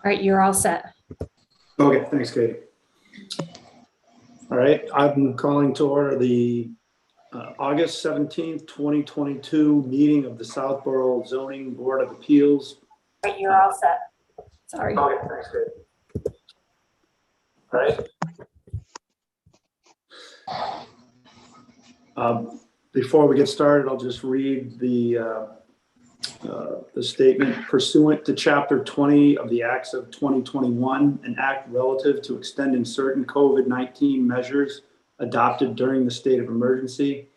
right, you're all set. Okay, thanks, Katie. All right, I'm calling to order the August 17th, 2022 meeting of the Southborough Zoning Board of Appeals. All right, you're all set. Sorry. Okay, thanks, Katie. All right. Before we get started, I'll just read the statement. Pursuant to Chapter 20 of the Acts of 2021, an act relative to extending certain COVID-19 measures adopted during the state of emergency,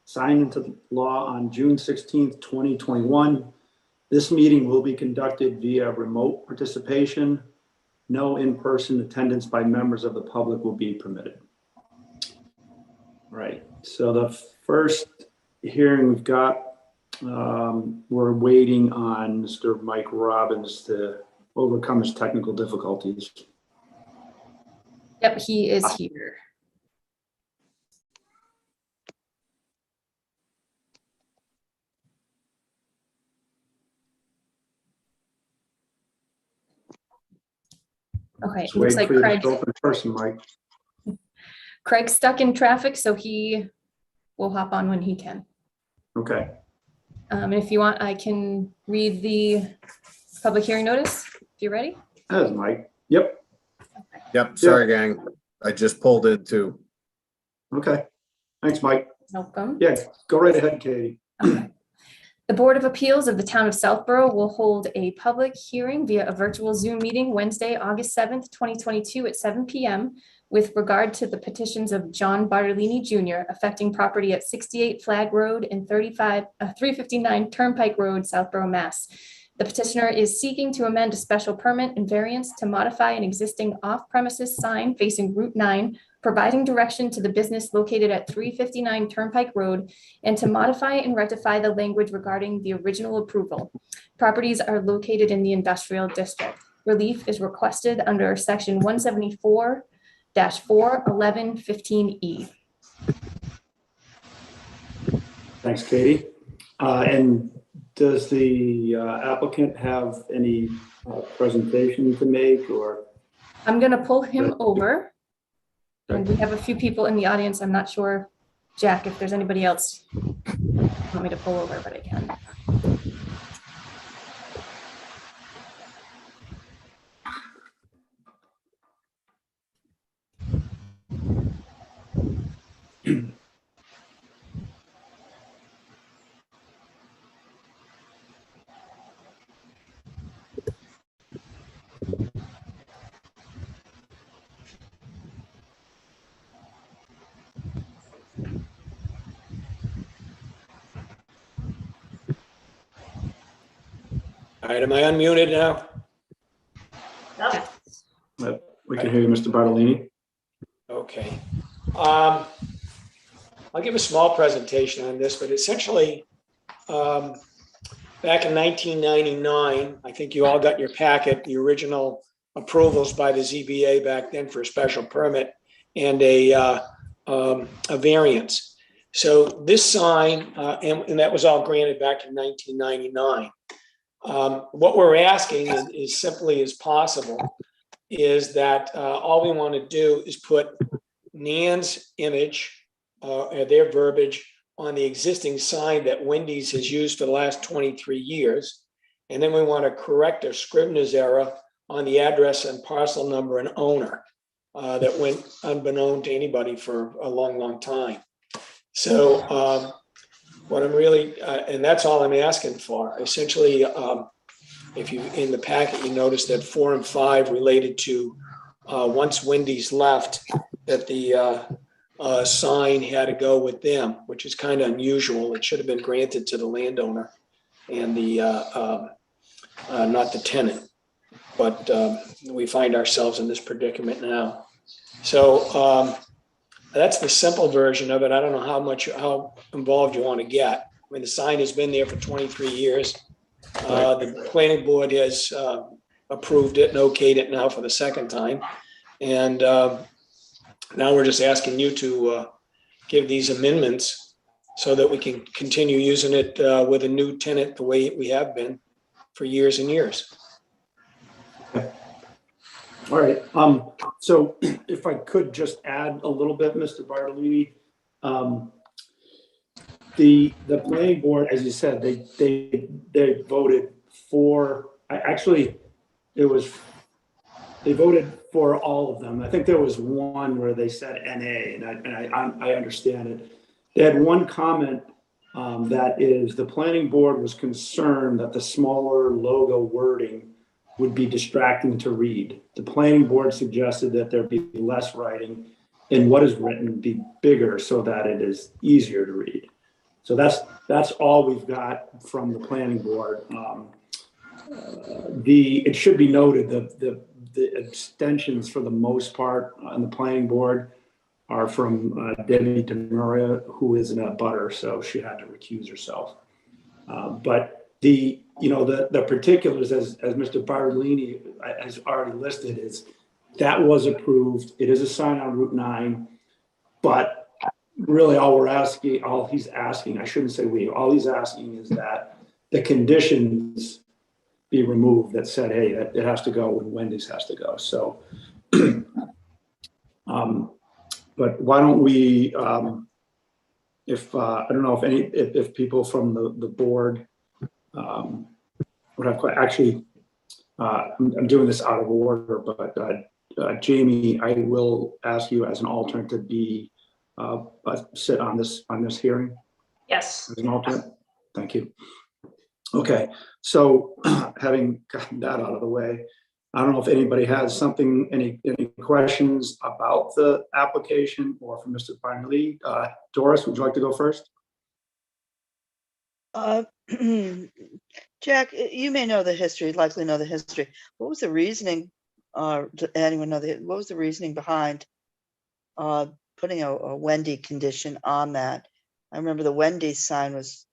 signed into law on June 16th, 2021. This meeting will be conducted via remote participation. No in-person attendance by members of the public will be permitted. Right. So the first hearing we've got, we're waiting on Mr. Mike Robbins to overcome his technical difficulties. Yep, he is here. Okay, it looks like Craig's stuck in traffic, so he will hop on when he can. Okay. And if you want, I can read the public hearing notice if you're ready. That is Mike. Yep. Okay. Yep. Sorry, gang. I just pulled in too. Okay. Thanks, Mike. Welcome. Yeah, go right ahead, Katie. Okay. The Board of Appeals of the Town of Southborough will hold a public hearing via a virtual Zoom meeting Wednesday, August 7th, 2022 at 7 p.m. with regard to the petitions of John Bartolini Jr. affecting property at 68 Flag Road and 359 Turnpike Road, Southborough, Mass. The petitioner is seeking to amend a special permit and variance to modify an existing off-premises sign facing Route 9, providing direction to the business located at 359 Turnpike Road, and to modify and rectify the language regarding the original approval. Properties are located in the industrial district. Relief is requested under section 174-411-15E. Thanks, Katie. And does the applicant have any presentation to make, or? I'm going to pull him over. And we have a few people in the audience. I'm not sure, Jack, if there's anybody else you want me to pull over, but I can. All right, am I unmuted now? We can hear you, Mr. Bartolini. Okay. I'll give a small presentation on this, but essentially, back in 1999, I think you all got in your packet the original approvals by the ZBA back then for a special permit and a variance. So this sign, and that was all granted back in 1999. What we're asking is simply as possible is that all we want to do is put Nan's image, their verbiage on the existing sign that Wendy's has used for the last 23 years. And then we want to correct a Scrivener's error on the address and parcel number and owner that went unbeknown to anybody for a long, long time. So what I'm really, and that's all I'm asking for. Essentially, if you, in the packet, you notice that 4 and 5 related to once Wendy's left, that the sign had to go with them, which is kind of unusual. It should have been granted to the landowner and the not the tenant. But we find ourselves in this predicament now. So that's the simple version of it. I don't know how involved you want to get. I mean, the sign has been there for 23 years. The planning board has approved it and okayed it now for the second time. And now we're just asking you to give these amendments so that we can continue using it with a new tenant the way we have been for years and years. All right, so if I could just add a little bit, Mr. Bartolini, the planning board, as you said, they voted for, they voted for all of them. I think there was one where they said NA, and I understand it. They had one comment, that is, the planning board was concerned that the smaller logo wording would be distracting to read. The planning board suggested that there be less writing and what is written be bigger so that it is easier to read. So that's all we've got from the planning board. It should be noted the abstentions for the most part on the planning board are from Debbie DeMaria, who is in a butter, so she had to recuse herself. But the particulars, as Mr. Bartolini has already listed, is that was approved. It is a sign on Route 9, but really all he's asking, I shouldn't say we, all he's asking is that the conditions be removed that said, hey, that it has to go when Wendy's has to go. So, but why don't we, if I don't know if people from the board would have actually, I'm doing this out of order, but Jamie, I will ask you as an alternate to be sit on this hearing. Yes. As an alternate. Thank you. Okay, so having gotten that out of the way, I don't know if anybody has something, any questions about the application or from Mr. Bartolini. Doris, would you like to go first? Jack, you may know the history, likely know the history. What was the reasoning, does anyone know what was the reasoning behind putting a Wendy condition on that? I remember the Wendy's sign was,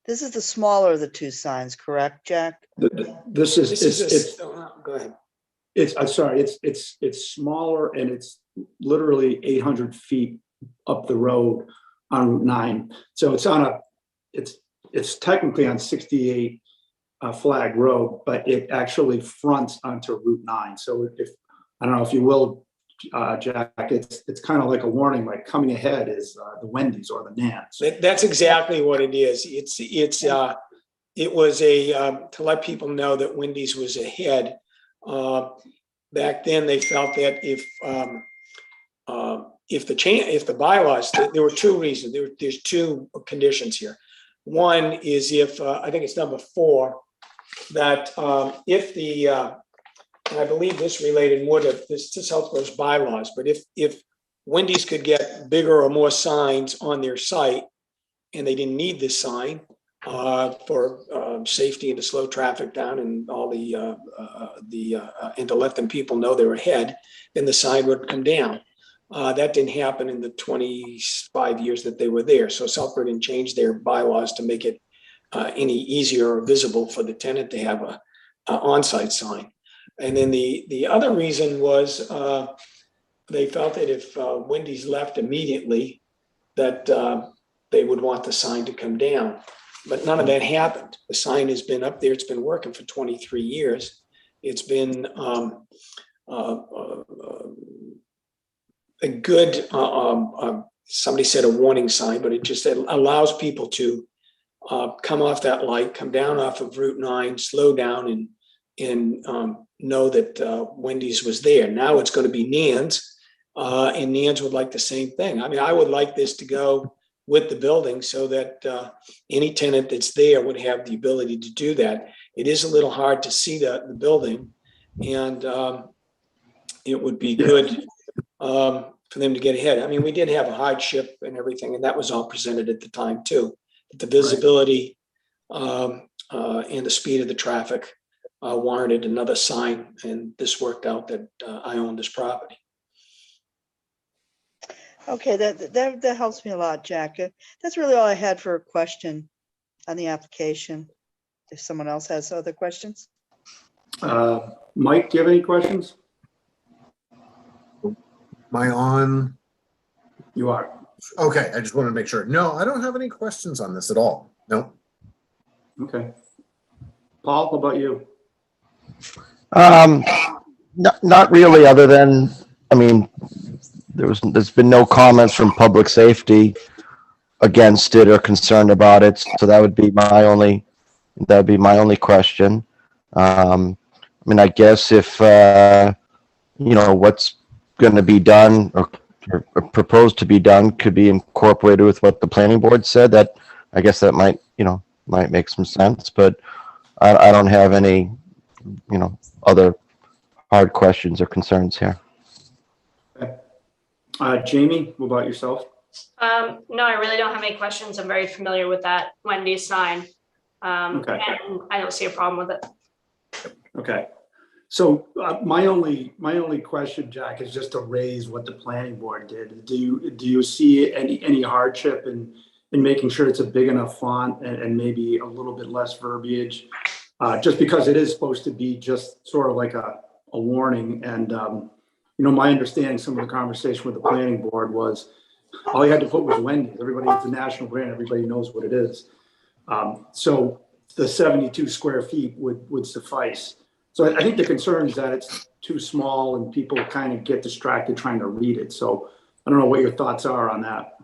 this is the smaller of the two signs, correct, Jack? Go ahead. I'm sorry, it's smaller and it's literally 800 feet up the road on Route 9. So it's technically on 68 Flag Road, but it actually fronts onto Route 9. So if, I don't know if you will, Jack, it's kind of like a warning, like coming ahead is the Wendy's or the Nans. That's exactly what it is. It was to let people know that Wendy's was ahead. Back then, they felt that if the bylaws, there were two reasons. There's two conditions here. One is if I think it's number 4, that if the and I believe this related more to Southborough's bylaws, but if Wendy's could get bigger or more signs on their site, and they didn't need this sign for safety and to slow traffic down and all and to let them people know they were ahead, then the sign would come down. That didn't happen in the 25 years that they were there. So Southborough didn't change their bylaws to make it any easier or visible for the tenant to have a on-site sign. And then the other reason was they felt that if Wendy's left immediately, that they would want the sign to come down. But none of that happened. The sign has been up there. It's been working for 23 years. It's been a good, somebody said a warning sign, but it just allows people to come off that light, come down off of Route 9, slow down and know that Wendy's was there. Now it's going to be Nan's, and Nan's would like the same thing. I mean, I would like this to go with the building so that any tenant that's there would have the ability to do that. It is a little hard to see the building, and it would be good for them to get ahead. I mean, we did have a hardship and everything, and that was all presented at the time too. The visibility and the speed of the traffic warranted another sign, and this worked out that I own this property. Okay, that helps me a lot, Jack. That's really all I had for a question on the application. If someone else has other questions. Mike, do you have any questions? Am I on? You are. Okay, I just wanted to make sure. No, I don't have any questions on this at all. No. Okay. Paul, how about you? Not really, other than, I mean, there's been no comments from public safety against it or concerned about it. So that would be my only question. I mean, I guess if, what's going to be done or proposed to be done could be incorporated with what the planning board said, that I guess that might make some sense, but I don't have any, other hard questions or concerns here. Jamie, what about yourself? No, I really don't have any questions. I'm very familiar with that Wendy's sign. Okay. And I don't see a problem with it. Okay. So my only question, Jack, is just to raise what the planning board did. Do you see any hardship in making sure it's a big enough font and maybe a little bit less verbiage? Just because it is supposed to be just sort of like a warning. And, my understanding, some of the conversation with the planning board was all you had to put was Wendy's. It's a national brand. Everybody knows what it is. So the 72 square feet would suffice. So I think the concern is that it's too small and people kind of get distracted trying to read it. So I don't know what your thoughts are on that.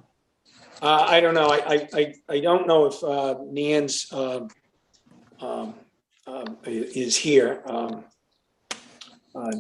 I don't know. I don't know if Nan's is here.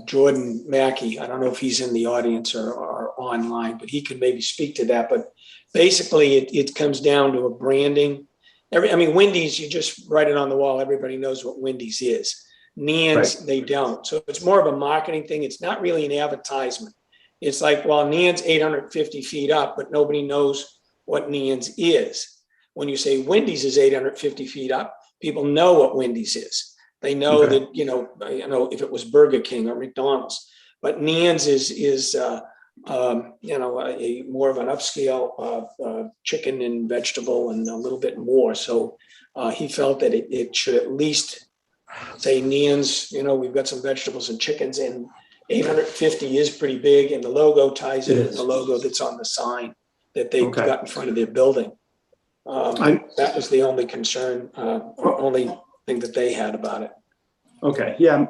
Jordan Mackey, I don't know if he's in the audience or online, but he could maybe speak to that. But basically, it comes down to a branding. Wendy's, you just write it on the wall. Everybody knows what Wendy's is. Nan's, right. They don't. So it's more of a marketing thing. It's not really an advertisement. It's like, well, Nan's 850 feet up, but nobody knows what Nan's is. When you say Wendy's is 850 feet up, people know what Wendy's is. They know that, if it was Burger King or McDonald's, but Nan's is a more of an upscale chicken and vegetable and a little bit more. So he felt that it should at least say Nan's, we've got some vegetables and chickens, and 850 is pretty big, and the logo ties in with the logo that's on the sign that they've got in front of their building. That was the only concern, only thing that they had about it. Okay, yeah.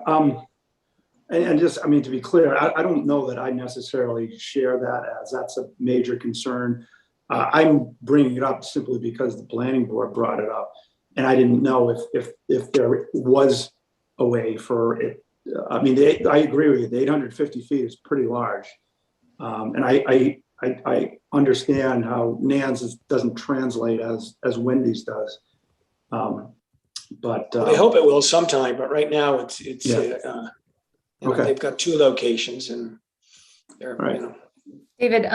And just, to be clear, I don't know that I necessarily share that as that's a major concern. I'm bringing it up simply because the planning board brought it up, and I didn't know if there was a way for it. I agree with you. The 850 feet is pretty large, and I understand how Nan's doesn't translate as Wendy's does. But I hope it will sometime. But right now, it's okay. They've got 2 locations, and they're right. David,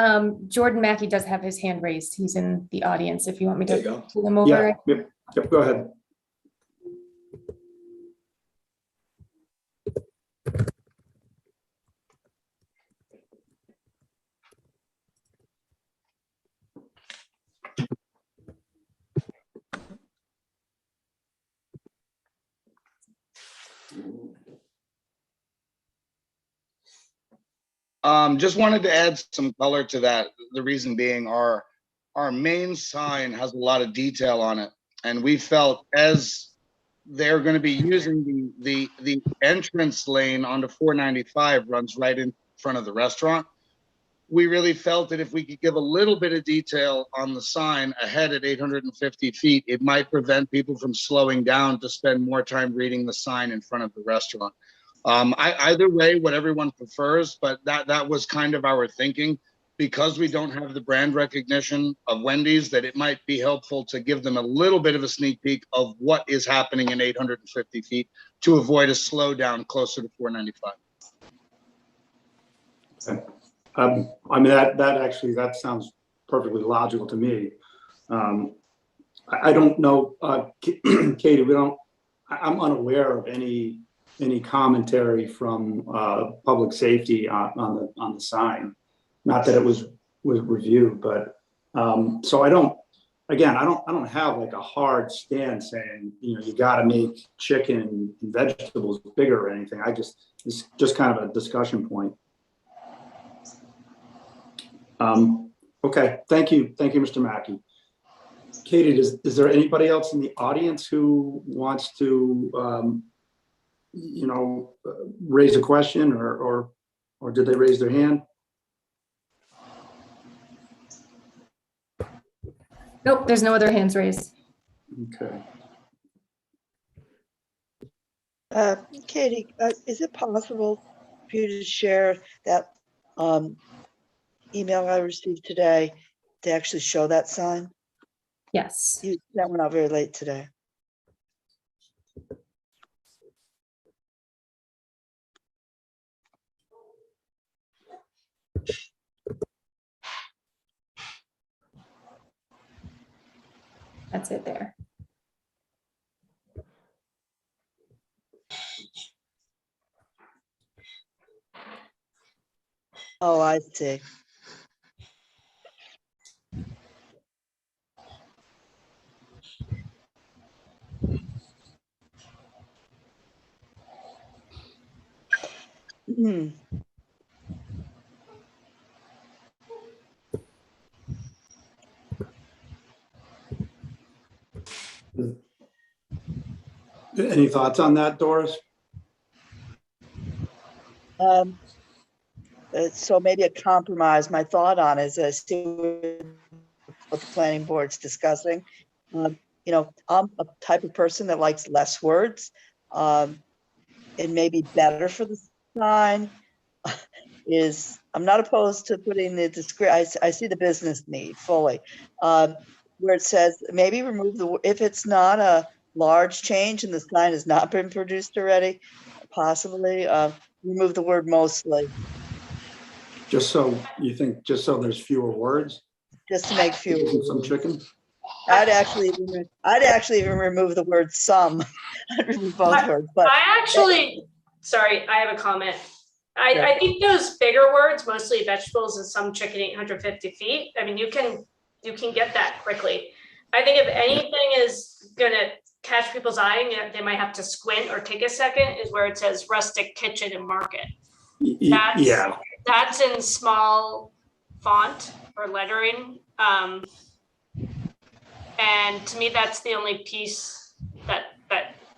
Jordan Mackey does have his hand raised. He's in the audience. If you want me to pull him over. Yeah. Yep. Go ahead. Just wanted to add some color to that. The reason being our main sign has a lot of detail on it. And we felt as they're going to be using the entrance lane onto 495 runs right in front of the restaurant. We really felt that if we could give a little bit of detail on the sign ahead at 850 feet, it might prevent people from slowing down to spend more time reading the sign in front of the restaurant. Either way, what everyone prefers, but that was kind of our thinking, because we don't have the brand recognition of Wendy's, that it might be helpful to give them a little bit of a sneak peek of what is happening in 850 feet to avoid a slowdown closer to 495. Okay. That sounds perfectly logical to me. I don't know, Katie, I'm unaware of any commentary from public safety on the sign. Not that it was reviewed, but so I don't have like a hard stand saying, you got to make chicken and vegetables bigger or anything. It's just kind of a discussion point. Okay, thank you, Mr. Mackey. Katie, is there anybody else in the audience who wants to raise a question or did they raise their hand? Nope, there's no other hands raised. Okay. Katie, is it possible for you to share that email I received today to actually show that sign? Yes. That went out very late today. That's it there. Oh, I see. Hmm. Any thoughts on that, Doris? So maybe a compromise. My thought on is I see what the planning board's discussing. I'm a type of person that likes less words. It may be better for the sign. I'm not opposed to putting the I see the business need fully. Where it says maybe remove if it's not a large change and the sign has not been produced already, possibly remove the word mostly. Just so there's fewer words? Just to make fewer. Some chicken? I'd actually even remove the word some. I'd remove both words, but Sorry, I have a comment. I think those bigger words, mostly vegetables and some chicken 850 feet. I mean, you can get that quickly. I think if anything is gonna catch people's eye, and they might have to squint or take a second, is where it says rustic kitchen and market. That's in small font or lettering. And to me, that's the only piece that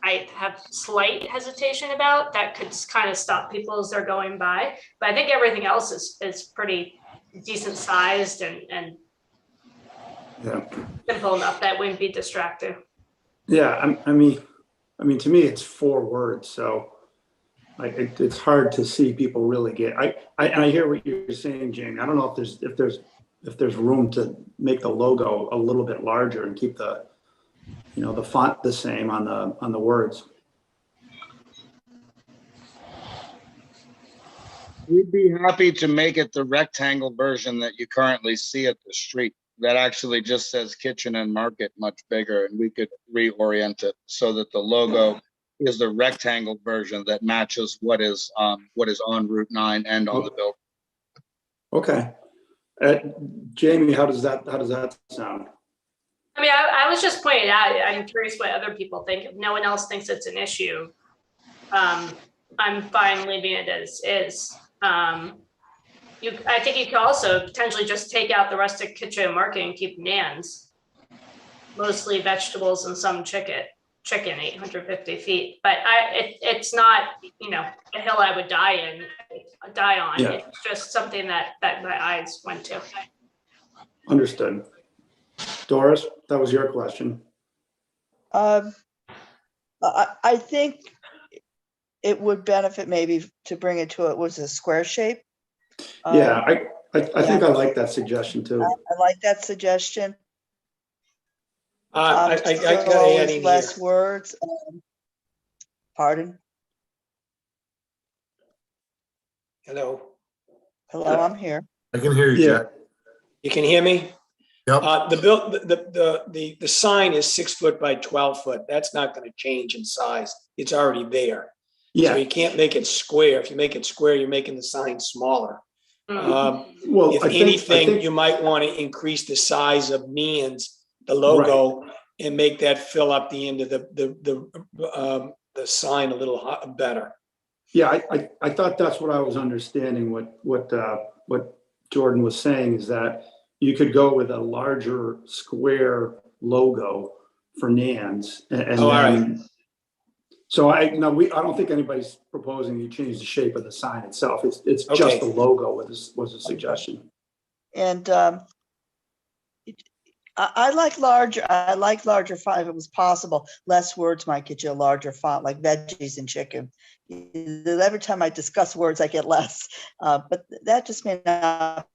I have slight hesitation about that could kind of stop people as they're going by. But I think everything else is pretty decent sized and simple enough that wouldn't be distracting. Yeah, I mean, to me, it's 4 words, so it's hard to see people really get. I hear what you're saying, Jamie. I don't know if there's room to make the logo a little bit larger and keep the font the same on the words. We'd be happy to make it the rectangle version that you currently see at the street. That actually just says kitchen and market much bigger, and we could reorient it so that the logo is the rectangle version that matches what is on Route 9 and on the building. Okay. Jamie, how does that sound? I mean, I was just pointing out, I'm curious what other people think. If no one else thinks it's an issue, I'm fine leaving it as is. I think you could also potentially just take out the rustic kitchen and market and keep Nan's. Mostly vegetables and some chicken 850 feet. But it's not, a hill I would die on. Yeah. It's just something that my eyes went to. Understood. Doris, that was your question. I think it would benefit maybe to bring it to a square shape. Yeah, I think I like that suggestion too. I like that suggestion. I So got to add in less here. words. Pardon? Hello, I'm here. I can hear you, Yeah. Jack. you can hear me? Yep. The sign is 6 foot by 12 foot. That's not going to change in size. It's already there. So Yeah. you can't make it square. If you make it square, you're making the sign smaller. Well, If I anything, think you might want to increase the size of Nan's, the logo, and make that fill up the end of the sign a little better. Yeah, I thought that's what I was understanding. What Jordan was saying is that you could go with a larger square logo for Nan's, and Oh, all then So I don't think anybody's proposing you change the shape of the sign itself. It's Okay. just the logo was a suggestion. And I like larger. I like larger font if it was possible. Less words might get you a larger font, like veggies and chicken. Every time I discuss words, I get less. But that just may not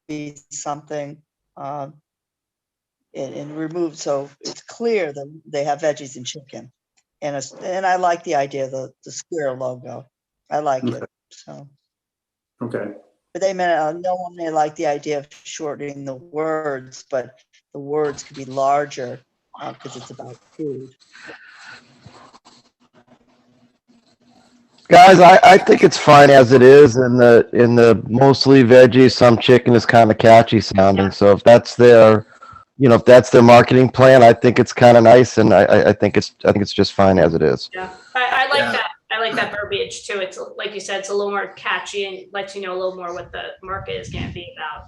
be something and removed, so it's clear that they have veggies and chicken. And I like the idea of the square logo. I like Okay. it. So, Okay. but they may no one may like the idea of shortening the words, but the words could be larger because it's about food. Guys, I think it's fine as it is, and the mostly veggies, some chicken is kind of catchy sounding. So if that's their, if that's their marketing plan, I think it's kind of nice, and I think it's just fine as it is. Yeah, I like Yeah. that. I like that verbiage too. It's like you said, it's a little more catchy and lets you know a little more what the market is going to be about.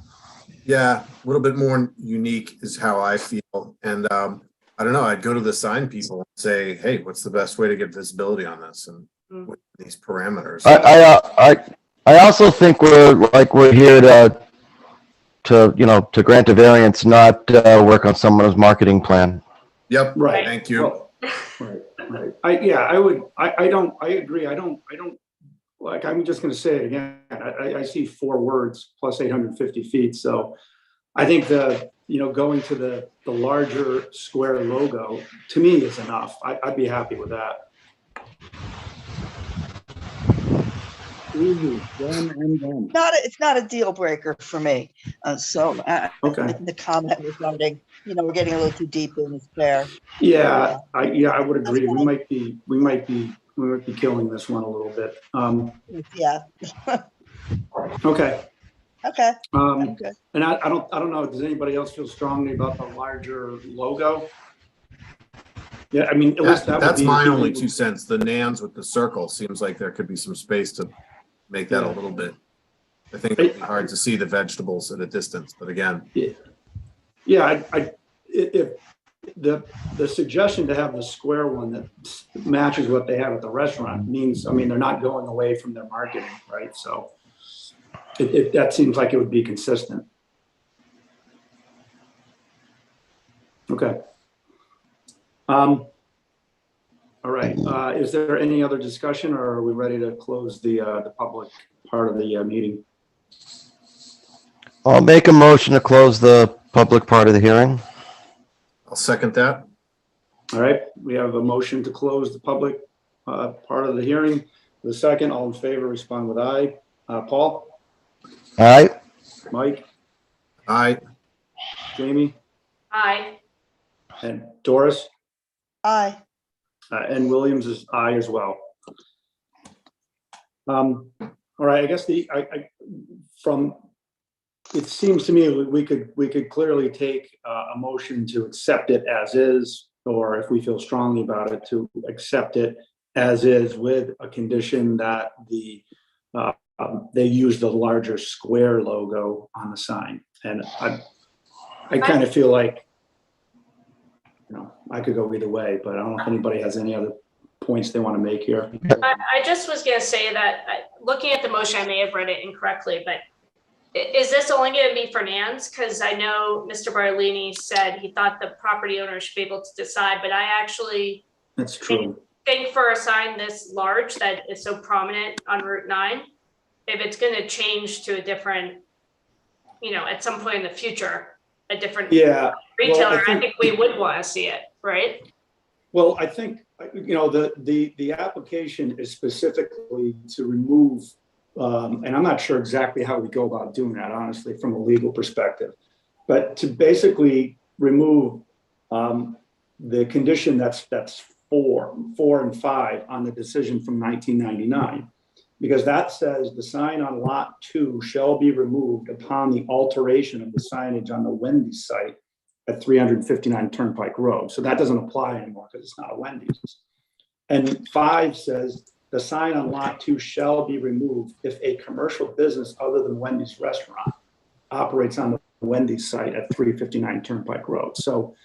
Yeah, a little bit more unique is how I feel. And I don't know, I'd go to the sign people and say, hey, what's the best way to get visibility on this and with these parameters? I also think we're here to grant a variance, not work on someone's marketing plan. Yep, Right. thank you. Well, right. I agree. I'm just going to say it again. I see 4 words plus 850 feet. So I think going to the larger square logo to me is enough. I'd be happy with that. Easy, done and done. It's not a deal breaker for me. Okay. The comment regarding, we're getting a little too deep in this fair. Yeah, I would agree. We might be killing this one a little bit. Yeah. Okay. Okay. And I don't know. Does anybody else feel strongly about the larger logo? Yeah, I mean, at least That's my only 2 cents. The nans with the circle seems like there could be some space to make that a little bit. I think it'd be hard to see the vegetables at a distance, but again. Yeah, if the suggestion to have the square one that matches what they have at the restaurant means, I mean, they're not going away from their marketing, right? So that seems like it would be consistent. Okay. All right. Is there any other discussion, or are we ready to close the public part of the meeting? I'll make a motion to close the public part of the hearing. I'll second that. All right. We have a motion to close the public part of the hearing. The second, all in favor, respond with aye. Paul? All right. Mike? Aye. Jamie? Aye. And Doris? Aye. And Williams is aye as well. All right, I guess it seems to me we could clearly take a motion to accept it as is, or if we feel strongly about it, to accept it as is with a condition that they use the larger square logo on the sign. And I kind of feel like, I could go either way, but I don't know if anybody has any other points they want to make here. I just was going to say that looking at the motion, I may have read it incorrectly, but is this only going to be for Nans? Because I know Mr. Barlini said he thought the property owner should be able to decide, but I actually That's true. think for a sign this large that is so prominent on Route 9, if it's going to change to a different, at some point in the future, a different retailer, I think we would want to see it, right? Well, I think, the application is specifically to remove, and I'm not sure exactly how we go about doing that, honestly, from a legal perspective, but to basically remove the condition that's 4 and 5 on the decision from 1999, because that says the sign on lot 2 shall be removed upon the alteration of the signage on the Wendy's site at 359 Turnpike Road. So that doesn't apply anymore because it's not a Wendy's. And 5 says the sign on lot 2 shall be removed if a commercial business other than Wendy's restaurant operates on the Wendy's site at 359 Turnpike Road. So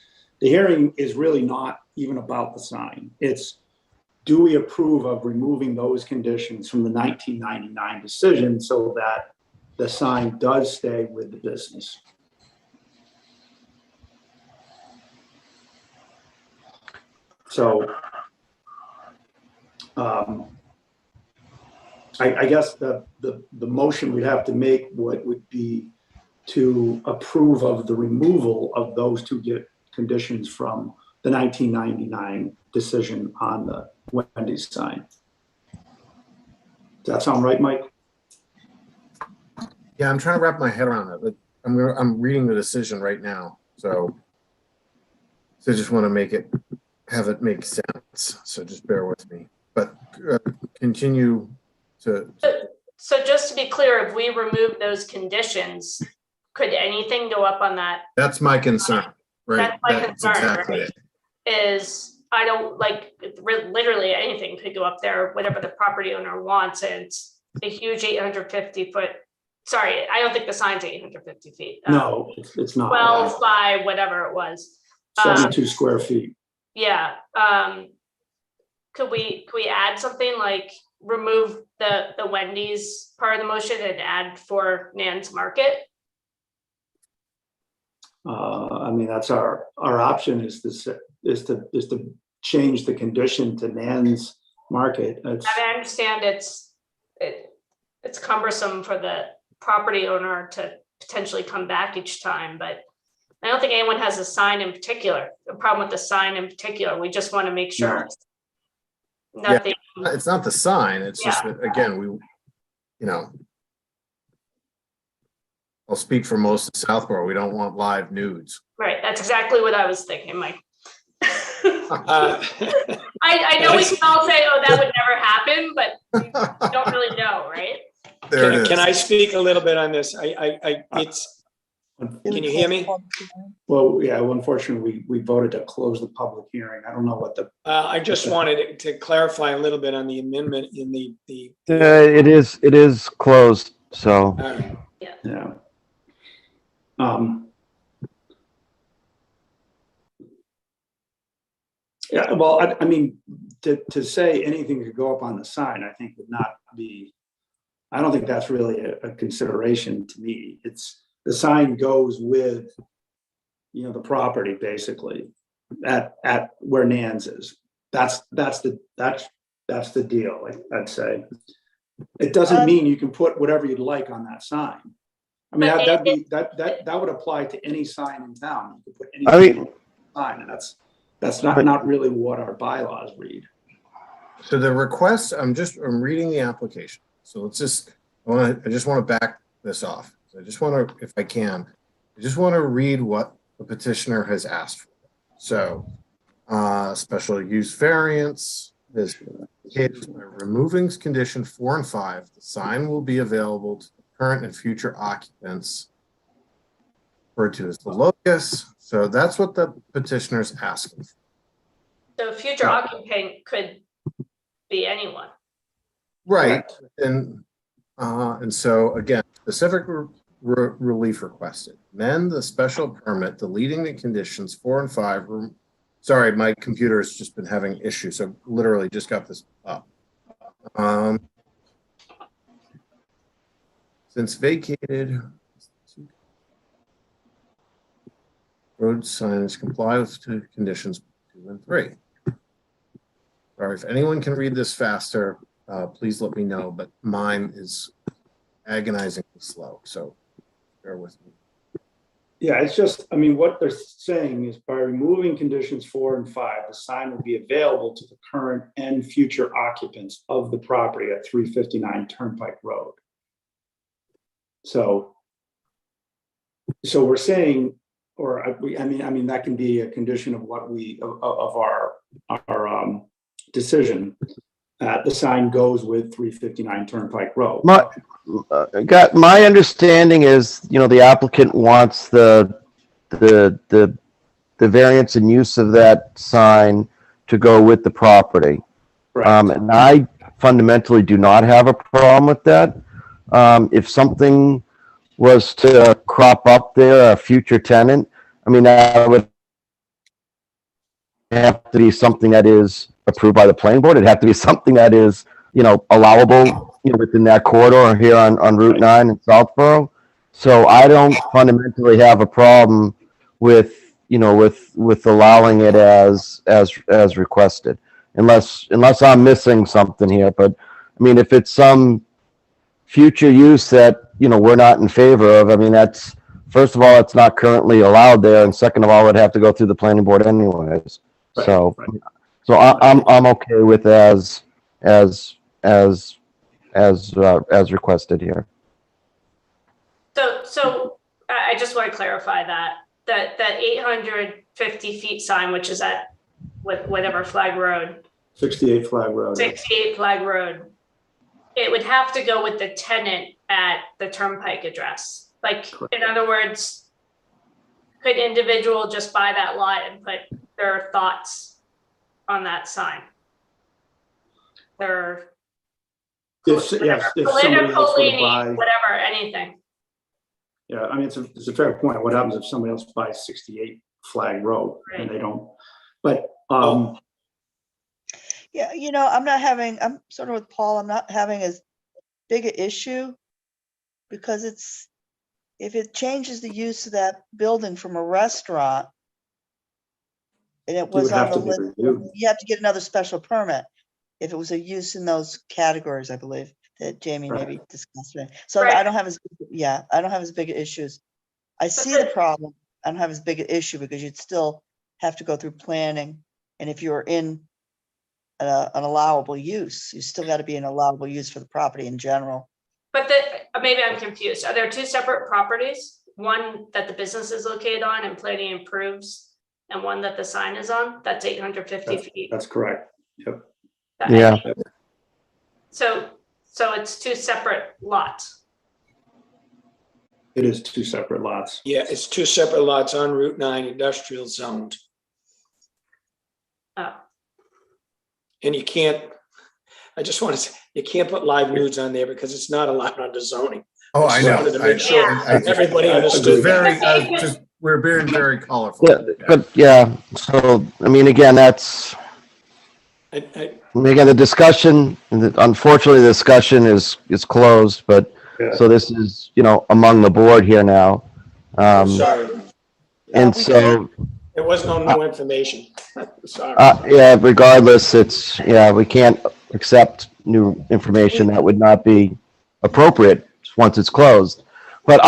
the hearing is really not even about the sign. It's do we approve of removing those conditions from the 1999 decision so that the sign does stay with the business? So I guess the motion we'd have to make would be to approve of the removal of those two conditions from the 1999 decision on the Wendy's sign. Does that sound right, Mike? Yeah, I'm trying to wrap my head around it, but I'm reading the decision right now, so I just want to have it make sense. So just bear with me, but continue to. So just to be clear, if we remove those conditions, could anything go up on that? That's my concern, right? That's my concern, exactly right? Is I don't like literally anything could go up there, whatever the property owner wants. And it's a huge 850 foot. Sorry, I don't think the sign's 850 feet. No, it's not. 12 by whatever it was. 72 square feet. Yeah. Could we add something like remove the Wendy's part of the motion and add for Nan's Market? I mean, that's our option is to change the condition to Nan's Market. I understand it's cumbersome for the property owner to potentially come back each time, but I don't think anyone has a sign in particular, a problem with the sign in particular. We just want to make sure it's nothing. Yeah, it's not the sign. It's just that, again, I'll speak for most of Southborough. We don't want live nudes. Right. That's exactly what I was thinking, Mike. I know we can all say, oh, that would never happen, but we don't really know, right? Can I speak a little bit on this? Can you hear me? Well, yeah, well, unfortunately, we voted to close the public hearing. I don't know what the. I just wanted to clarify a little bit on the amendment in the. It is closed, so. Yeah. Yeah, well, I mean, to say anything could go up on the sign, I think would not be, I don't think that's really a consideration to me. It's, the sign goes with, the property basically at where Nan's is. That's the deal, I'd say. It doesn't mean you can put whatever you'd like on that sign. I mean, that would apply to any sign in town. You could put any sign, and that's not really what our bylaws read. So the request, I'm reading the application. So let's I just want to back this off. I just want to, if I can, I just want to read what the petitioner has asked for. So, special use variance is indicated by removing condition 4 and 5. The sign will be available to the current and future occupants, referred to as the locus. So that's what the petitioner is asking for. So future occupant could be anyone. Right. And so again, specific relief requested. Then the special permit deleting the conditions 4 and 5. Sorry, my computer has just been having issues. So literally just got this up. Since vacated, road signs comply with conditions 2 and 3. Sorry, if anyone can read this faster, please let me know, but mine is agonizingly slow, so bear with me. Yeah, it's just, I mean, what they're saying is by removing conditions 4 and 5, the sign will be available to the current and future occupants of the property at 359 Turnpike Road. So we're saying, or I mean, that can be a condition of what of our decision. The sign goes with 359 Turnpike Road. My understanding is, the applicant wants the variance and use of that sign to go with the property. And I fundamentally do not have a problem with that. If something was to crop up there, a future tenant, I mean, that would have to be something that is approved by the planning board. It'd have to be something that is, allowable, within that corridor here on Route 9 in Southborough. So I don't fundamentally have a problem with, with allowing it as requested, unless I'm missing something here. But I mean, if it's some future use that, we're not in favor of, I mean, that's, first of all, it's not currently allowed there, and second of all, it'd have to go through the planning board anyways. Right, So, right. so I'm okay with as requested here. So I just want to clarify that 850 feet sign, which is at whatever Flag Road, 68 Flag Road. 68 Flag Road, it would have to go with the tenant at the Turnpike address. Like, in other words, could individual just buy that lot and put their thoughts on that sign? Their If somebody else were to political leaning, buy, whatever, anything. yeah, I mean, it's a fair point. What happens if somebody else buys 68 Flag Road and they don't, but, Yeah, I'm sort of with Paul, I'm not having as big an issue because if it changes the use of that building from a restaurant and it was would on have the to be list, reviewed. you have to get another special permit if it was a use in those categories, I believe, that Jamie Right. maybe discussed. Today. So Right. I don't have as big issues. I see the problem. I don't have as big an issue because you'd still have to go through planning. And if you're in an allowable use, you still got to be an allowable use for the property in general. But maybe I'm confused. Are there two separate properties? One that the business is located on and planning improves, and one that the sign is on? That's 850 feet. That's correct. Yep. Yeah. So it's two separate lots. It is two separate lots. Yeah, it's two separate lots on Route 9, industrial zoned. Oh, And you can't, I just want to say, you can't put live nudes on there because it's not allowed under zoning. Oh, I just know. wanted to make sure I- everybody It's understood. very, just, we're being very colorful. Yeah, but yeah, so, I mean, again, that's, again, the discussion, unfortunately, the discussion is closed, but, Yeah. so this is, among the board here now. Sorry, And so, there was no new information. Sorry. yeah, regardless, we can't accept new information that would not be appropriate once it's closed. But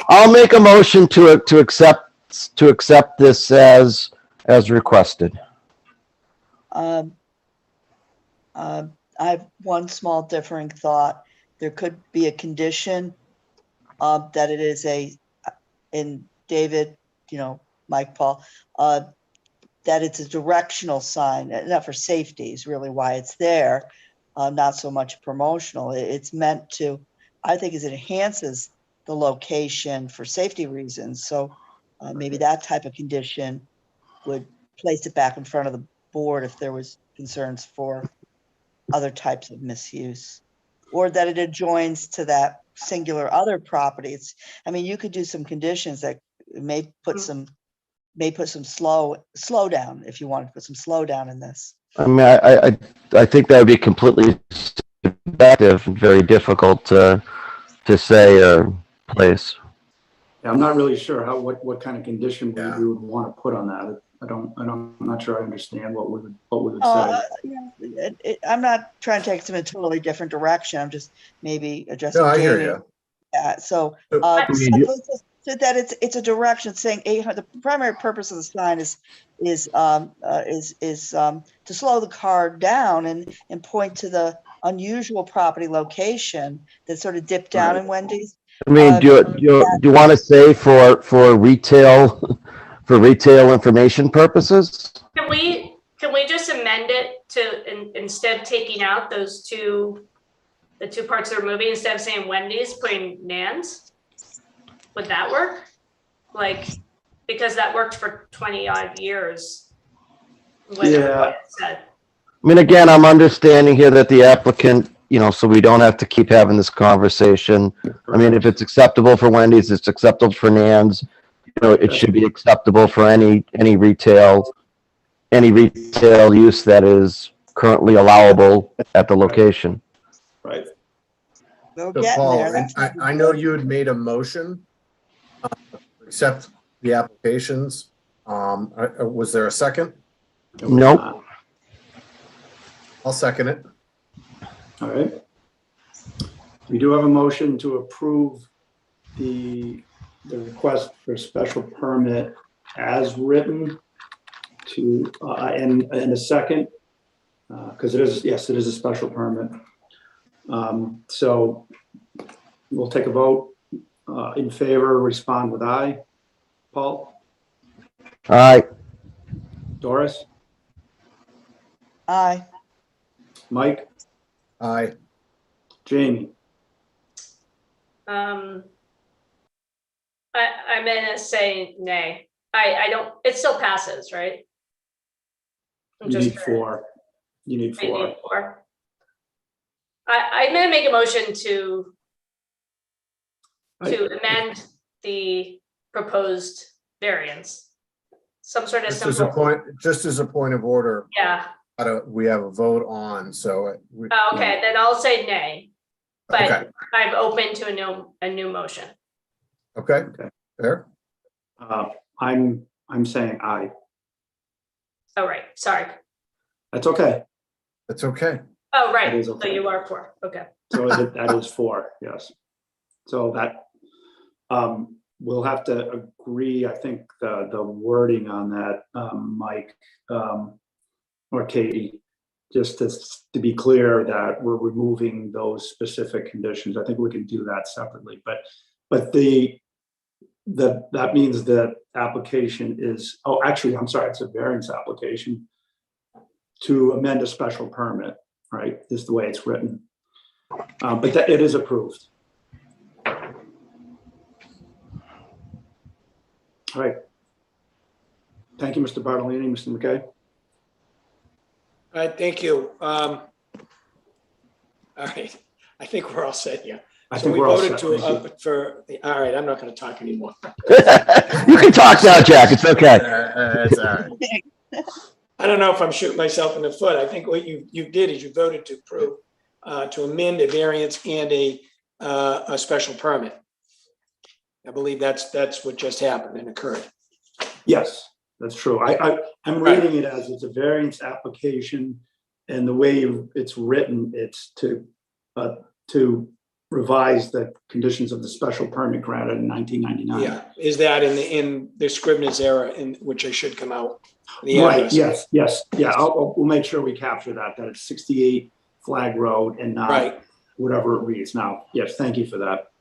I'll make a motion to accept this as requested. I have one small differing thought. There could be a condition that it is in David, Mike, Paul, that it's a directional sign, not for safety is really why it's there, not so much promotional. It's meant to, I think, it enhances the location for safety reasons. So maybe that type of condition would place it back in front of the board if there was concerns for other types of misuse, or that it adjoins to that singular other property. You could do some conditions that may put some slow down if you wanted to put some slow down in this. I mean, I think that would be completely subjective and very difficult to say or place. Yeah, I'm not really sure what kind of condition Yeah. we would want to put on that. I'm not sure I understand what we would say. I'm not trying to take us in a totally different direction. I'm just maybe addressing. No, I hear Jamie. you. Yeah, so I mean, so that it's a direction saying 800. The primary purpose of the sign is to slow the car down and point to the unusual property location that sort of dipped down in Wendy's. I mean, do you want to say for retail information purposes? can we just amend it to instead of taking out the two parts that are moving, instead of saying Wendy's, putting Nan's? Would that work? Because that worked for 20 odd years. Yeah. What it said. I mean, again, I'm understanding here that the applicant, so we don't have to keep having this conversation. I mean, if it's acceptable for Wendy's, it's acceptable for Nan's. It should be acceptable for any retail use that is currently allowable at the location. Right. We're So getting Paul, there. That's what I know you had made a motion to accept the applications. Was there a second? It was Nope. not. I'll second it. All right. We do have a motion to approve the request for special permit as written to, and a second, because it is, yes, it is a special permit. So we'll take a vote. In favor, respond with aye. Paul? All right. Doris? Aye. Mike? Aye. Jamie? I'm gonna say nay. I don't, it still passes, right? I'm You just need four. You need I need four. four. I'm gonna make a motion to amend the proposed variance. Some sort of Just as a simple, point of order, yeah. we have a vote on, so. Oh, okay, then I'll say nay, but Okay, I'm open to a new motion. okay, fair. I'm saying aye. Oh, right, sorry. That's okay. That's okay. Oh, right, That is so okay. you are for, okay. So that is four, yes. So that, we'll have to agree, I think, the wording on that, Mike, or Katie, just to be clear that we're removing those specific conditions. I think we can do that separately, but that means that application is, oh, actually, I'm sorry, it's a variance application to amend a special permit, right, is the way it's written. But that it is approved. All right. Thank you, Mr. Bartolini. Mr. McKay? All right, thank you. All right, I think we're all set here. I So think we we're all voted set. to, Thank you. all right, I'm not gonna talk anymore. You can talk now, Jack. It's okay. It's all right. I don't know if I'm shooting myself in the foot. I think what you did is you voted to approve, to amend a variance and a special permit. I believe that's what just happened and occurred. Yes, that's true. I'm reading it as it's a variance application, and the way it's written, it's to revise the conditions of the special permit granted in 1999. Yeah, is that in the Scribner's error in which I should come out? The Right, address. yes. Yeah, we'll make sure we capture that it's 68 Flag Road and not Right. whatever it reads now. Yes, thank you for that.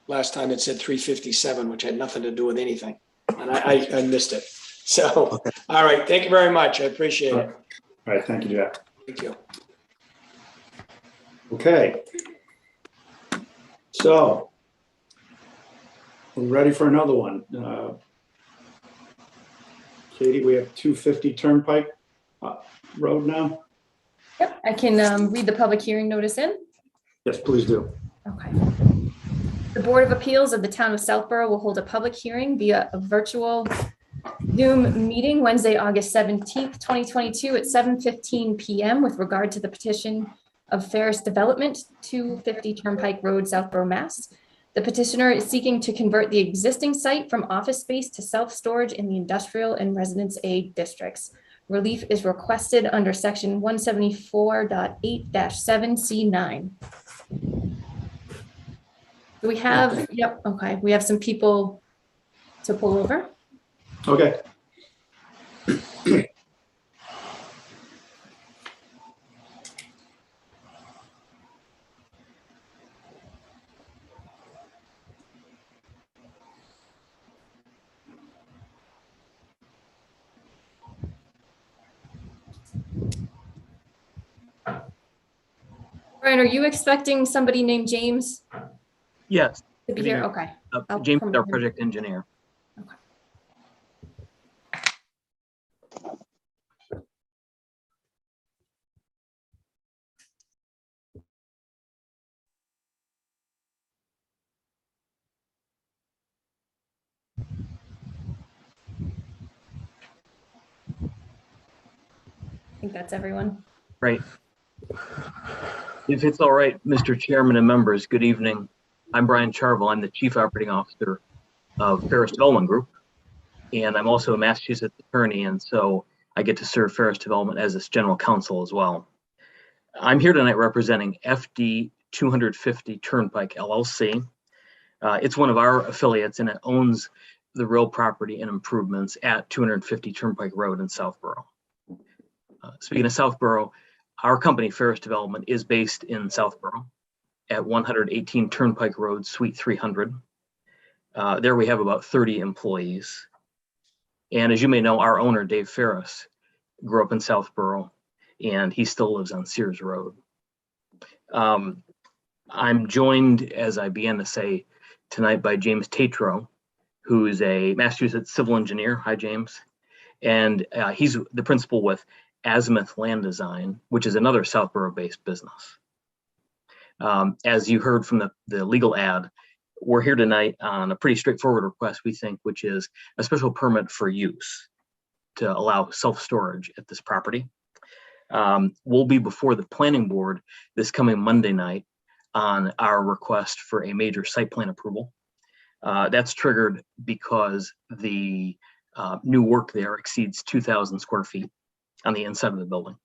Last time it said 357, which had nothing to do with anything, and I missed it. So, Okay. All right, thank you very much. I appreciate it. All right, thank you, Jack. Thank you. Okay. So we're ready for another one. Katie, we have 250 Turnpike Road now. Yep, I can read the public hearing notice in. Yes, please do. Okay. The Board of Appeals of the Town of Southborough will hold a public hearing via a virtual Zoom meeting Wednesday, August 17th, 2022 at 7:15 PM with regard to the petition of Ferris Development, 250 Turnpike Road, Southborough, Mass. The petitioner is seeking to convert the existing site from office space to self-storage in the industrial and residence A districts. Relief is requested under section 174.8-7C9. Do we have, yep, okay, we have some people to pull over. Okay. Brian, are you expecting somebody named James Yes, to be Good here? evening. Okay. I'll James is our permit him. project engineer. I think that's everyone. Right. If it's all right, Mr. Chairman and members, good evening. I'm Brian Charvel. I'm the Chief Operating Officer of Ferris Development Group, and I'm also a Massachusetts attorney, and so I get to serve Ferris Development as its general counsel as well. I'm here tonight representing FD 250 Turnpike LLC. It's one of our affiliates, and it owns the real property and improvements at 250 Turnpike Road in Southborough. Speaking of Southborough, our company, Ferris Development, is based in Southborough at 118 Turnpike Road, Suite 300. There we have about 30 employees. And as you may know, our owner, Dave Ferris, grew up in Southborough, and he still lives on Sears Road. I'm joined, as I began to say, tonight by James Tatro, who's a Massachusetts civil engineer. Hi, James. And he's the principal with Azimuth Land Design, which is another Southborough-based business. As you heard from the legal ad, we're here tonight on a pretty straightforward request, we think, which is a special permit for use to allow self-storage at this property. We'll be before the planning board this coming Monday night on our request for a major site plan approval. That's triggered because the new work there exceeds 2,000 square feet on the inside of the building.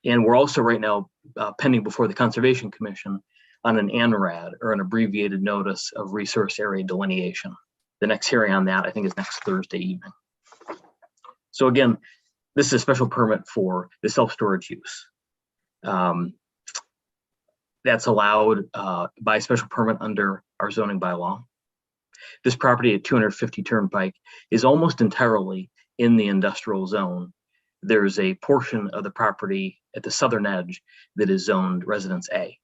And we're also right now pending before the Conservation Commission on an ANRAD, or an abbreviated notice of resource area delineation. The next hearing on that, I think, is next Thursday evening. So again, this is a special permit for the self-storage use. That's allowed by special permit under our zoning bylaw. This property at 250 Turnpike is almost entirely in the industrial zone. There's a portion of the property at the southern edge that is zoned Residence A,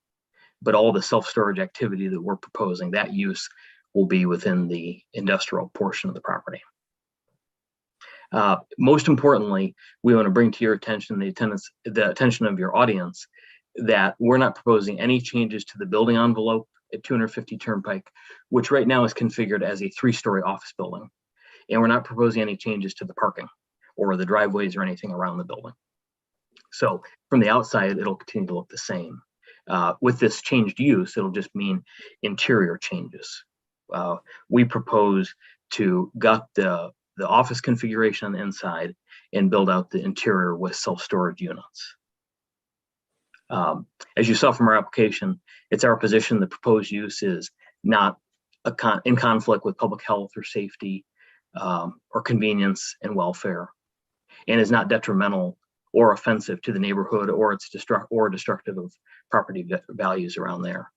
but all the self-storage activity that we're proposing, that use will be within the industrial portion of the property. Most importantly, we want to bring to your attention, the attention of your audience, that we're not proposing any changes to the building envelope at 250 Turnpike, which right now is configured as a 3-story office building. And we're not proposing any changes to the parking or the driveways or anything around the building. So from the outside, it'll continue to look the same. With this changed use, it'll just mean interior changes. We propose to gut the office configuration on the inside and build out the interior with self-storage units. As you saw from our application, it's our position the proposed use is not in conflict with public health or safety or convenience and welfare, and is not detrimental or offensive to the neighborhood or it's destructive of property values around there.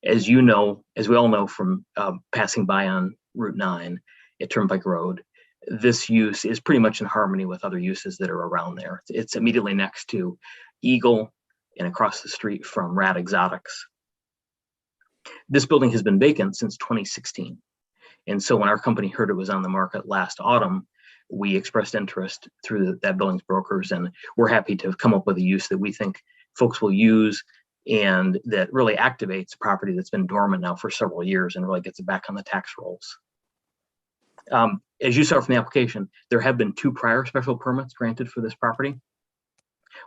As you know, as we all know from passing by on Route 9 at Turnpike Road, this use is pretty much in harmony with other uses that are around there. It's immediately next to Eagle and across the street from Rad Exotics. This building has been vacant since 2016. And so when our company heard it was on the market last autumn, we expressed interest through that building's brokers, and we're happy to have come up with a use that we think folks will use and that really activates a property that's been dormant now for several years and really gets it back on the tax rolls. As you saw from the application, there have been 2 prior special permits granted for this property.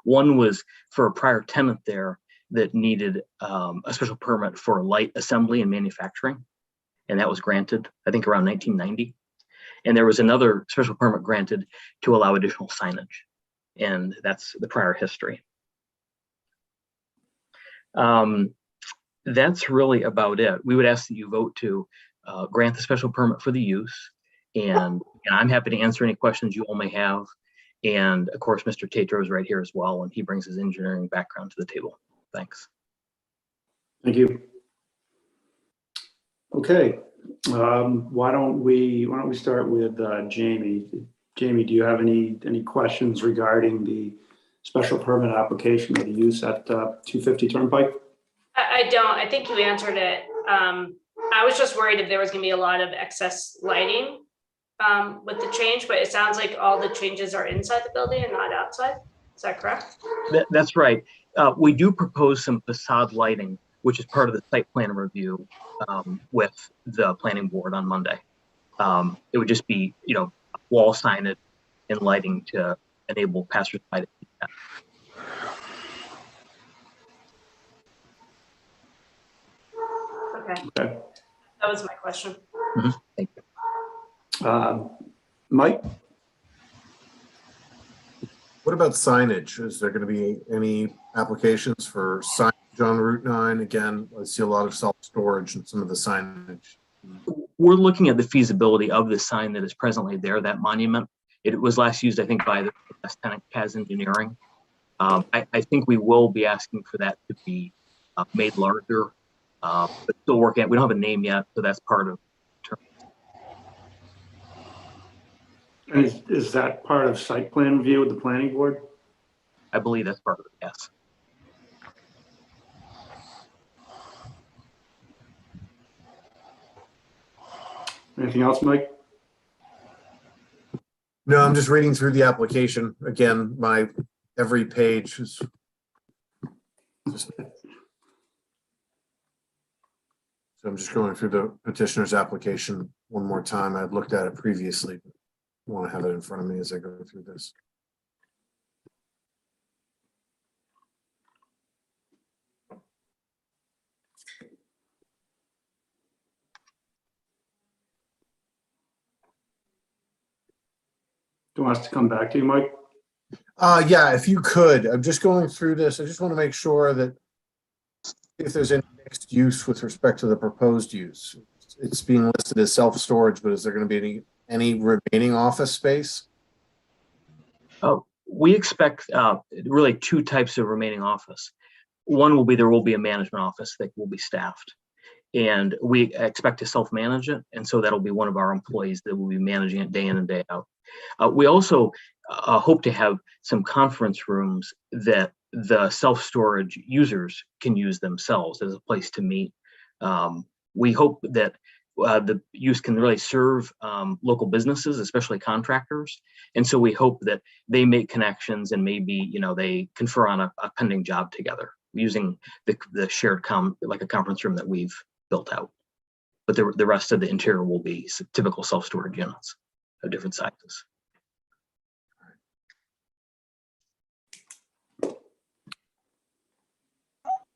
One was for a prior tenant there that needed a special permit for light assembly and manufacturing, and that was granted, I think, around 1990. And there was another special permit granted to allow additional signage, and that's the prior history. That's really about it. We would ask that you vote to grant the special permit for the use, and I'm happy to answer any questions you all may have. And of course, Mr. Tatro is right here as well, and he brings his engineering background to the table. Thanks. Thank you. Okay, why don't we start with Jamie? Jamie, do you have any questions regarding the special permit application of the use at 250 Turnpike? I don't. I think you answered it. I was just worried if there was going to be a lot of excess lighting with the change, but it sounds like all the changes are inside the building and not outside. Is that correct? That's right. We do propose some facade lighting, which is part of the site plan review with the planning board on Monday. It would just be, wall signage and lighting to enable passersby to see that. Okay, Okay. that was my question. Thank you. Mike? What about signage? Is there going to be any applications for signage on Route 9? Again, I see a lot of self-storage and some of the signage. We're looking at the feasibility of the sign that is presently there, that monument. It was last used, I think, by the last tenant, Kaz Engineering. I think we will be asking for that to be made larger, but still working at, we don't have a name yet, so that's part of. And is that part of site plan review with the planning board? I believe that's part of it, yes. Anything else, Mike? No, I'm just reading through the application. Again, my every page is just. So I'm just going through the petitioner's application one more time. I've looked at it previously. But I want to have it in front of me as I go through this. Do you want us to come back to you, Mike? Yeah, if you could, I'm just going through this. I just want to make sure that if there's any mixed use with respect to the proposed use. It's being listed as self-storage, but is there going to be any remaining office space? We expect really two types of remaining office. One will be, there will be a management office that will be staffed, and we expect to self-manage it. And so that'll be one of our employees that will be managing it day in and day out. We also hope to have some conference rooms that the self-storage users can use themselves as a place to meet. We hope that the use can really serve local businesses, especially contractors. And so we hope that they make connections and maybe, they confer on a pending job together using the shared like a conference room that we've built out. But the rest of the interior will be typical self-storage units of different sizes.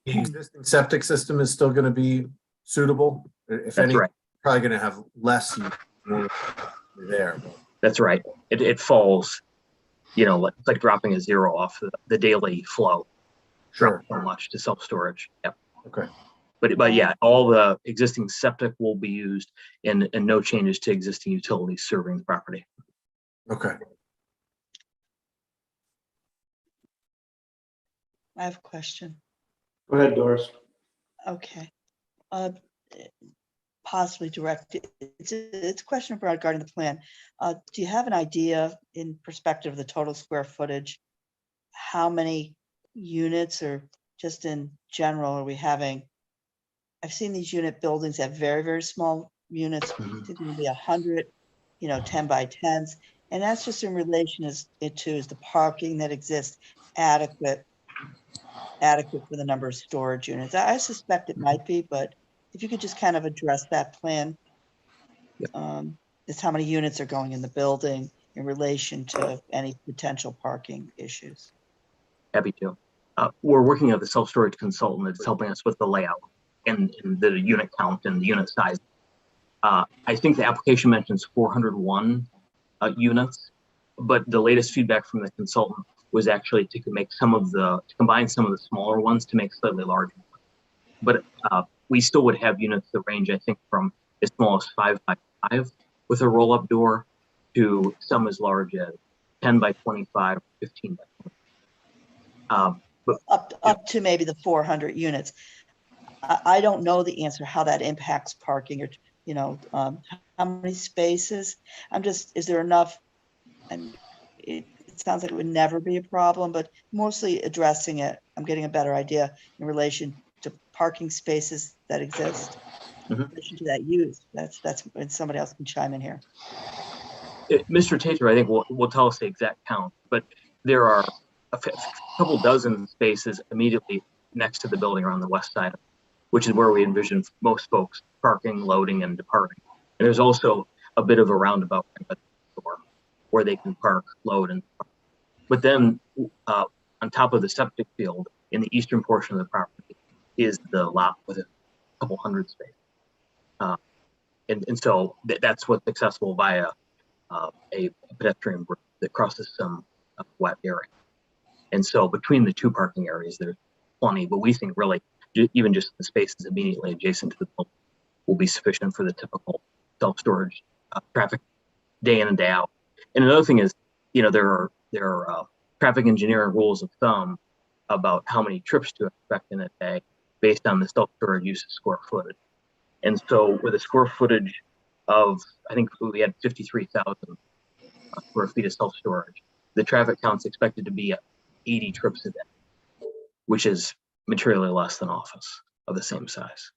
The existing septic system is still going to be suitable. If That's any, right. probably going to have less use there. That's right. It falls, like dropping a zero off the daily flow. Sure. So much to self-storage. Yep. Okay. But yeah, all the existing septic will be used and no changes to existing utilities serving the property. Okay. I have a question. Go ahead, Doris. Okay. Possibly directed. It's a question regarding the plan. Do you have an idea in perspective of the total square footage? How many units, or just in general, are we having? I've seen these unit buildings have very, very small units. Mhm. It's going to be 100, 10 by 10s. And that's just in relation is the parking that exists adequate for the number of storage units. I suspect it might be, but if you could just kind of address that plan. Yep. Is how many units are going in the building in relation to any potential parking issues. Happy to. We're working with a self-storage consultant that's helping us with the layout and the unit count and the unit size. I think the application mentions 401 units, but the latest feedback from the consultant was actually to combine some of the smaller ones to make slightly larger. But we still would have units that range, I think, from as small as 5 by 5 with a roll-up door to some as large as 10 by 25, 15 by 20. Up to maybe the 400 units. I don't know the answer how that impacts parking or, how many spaces. Is there enough? And it sounds like it would never be a problem, but mostly addressing it. I'm getting a better idea in relation to parking spaces that exist. Mhm. In relation to that use. That's when somebody else can chime in here. Mr. Tater, I think will tell us the exact count, but there are a couple dozen spaces immediately next to the building around the west side, which is where we envision most folks parking, loading, and departing. And there's also a bit of a roundabout where they can park, load, and depart. But then on top of the septic field in the eastern portion of the property is the lot with a couple hundred spaces. And so that's what's accessible via a pedestrian bridge that crosses some wet area. And so between the two parking areas, there's plenty, but we think really even just the spaces immediately adjacent to the building will be sufficient for the typical self-storage traffic day in and day out. And another thing is, there are traffic engineering rules of thumb about how many trips to expect in a day based on the self-storage use of square footage. And so with a square footage of, I think we had 53,000 square feet of self-storage, the traffic count's expected to be 80 trips a day, which is materially less than office of the same size.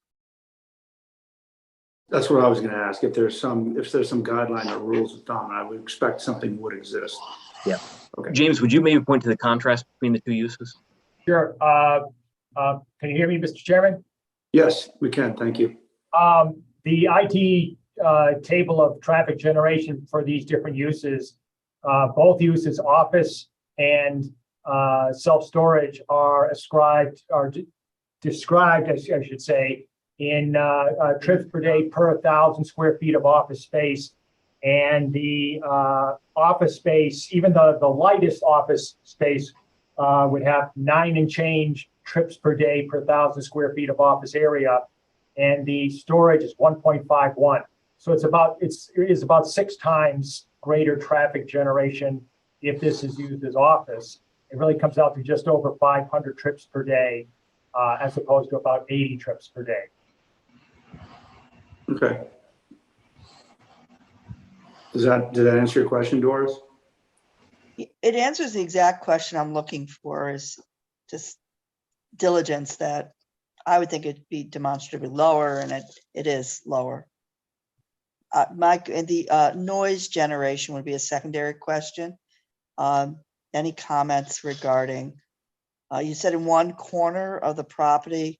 That's what I was going to ask. If there's some guideline or rules of thumb, I would expect something would exist. Yeah. Okay. James, would you maybe point to the contrast between the two uses? Sure. Can you hear me, Mr. Chairman? Yes, we can. Thank you. The IT table of traffic generation for these different uses, both uses, office and self-storage, are described, I should say, in trips per day per 1,000 square feet of office space. And the office space, even the lightest office space, would have 9 and change trips per day per 1,000 square feet of office area, and the storage is 1.51. So it is about 6 times greater traffic generation if this is used as office. It really comes out to just over 500 trips per day, as opposed to about 80 trips per day. Okay. Did that answer your question, Doris? It answers the exact question I'm looking for, is just diligence, that I would think it'd be demonstrably lower, and it is lower. The noise generation would be a secondary question. Any comments regarding, you said in one corner of the property,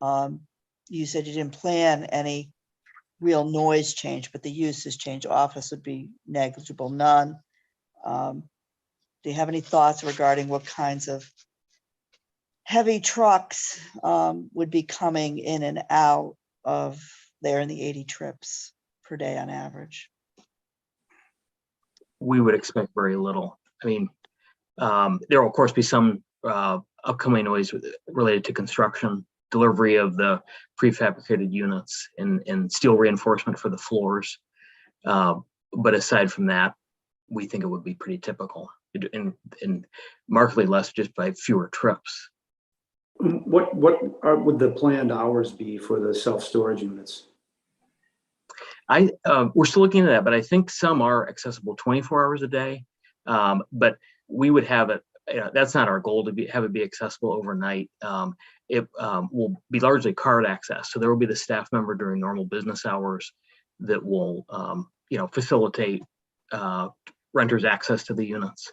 you said you didn't plan any real noise change, but the uses change. Office would be negligible, none. Do you have any thoughts regarding what kinds of heavy trucks would be coming in and out of there in the 80 trips per day on average? We would expect very little. I mean, there will of course be some upcoming noise related to construction, delivery of the prefabricated units, and steel reinforcement for the floors. But aside from that, we think it would be pretty typical, and markedly less just by fewer trips. What would the planned hours be for the self-storage units? We're still looking at that, but I think some are accessible 24 hours a day. But we would have it. That's not our goal to have it be accessible overnight. It will be largely card access, so there will be the staff member during normal business hours that will, facilitate renters access to the units.